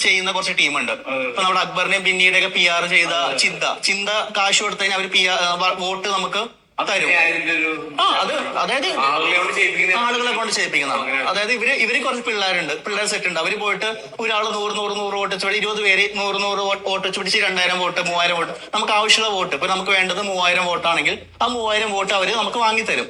ചെയ്യുന്ന കുറച്ച് ടീമുണ്ട്. ഇപ്പൊ നമ്മുടെ അക്ബറിനെയും പിന്നീട് ഒക്കെ PR ചെയ്ത ചിന്ത കാശ് കൊടുത്തു കഴിഞ്ഞാൽ അവർ വോട്ട് നമുക്ക് തരും. അത് അതായത് ആളുകളെ കൊണ്ട് ചെയ്യിപ്പിക്കുന്നതാണ്. അതായത് ഇവര് കുറച്ച് പിള്ളേർ സെറ്റ് ഉണ്ട്. അവര് പോയിട്ട് ഒരാള് 100 വോട്ട് വെച്ച് 20 പേര് 100 വോട്ട് വെച്ച് പിടിച്ച് 2000 വോട്ട് 3000 വോട്ട് നമുക്ക് ആവശ്യമുള്ള വോട്ട്. ഇപ്പൊ നമുക്ക് വേണ്ടത് 3000 വോട്ടാണെങ്കിൽ ആ 3000 വോട്ട് അവര് നമുക്ക് വാങ്ങിത്തരും.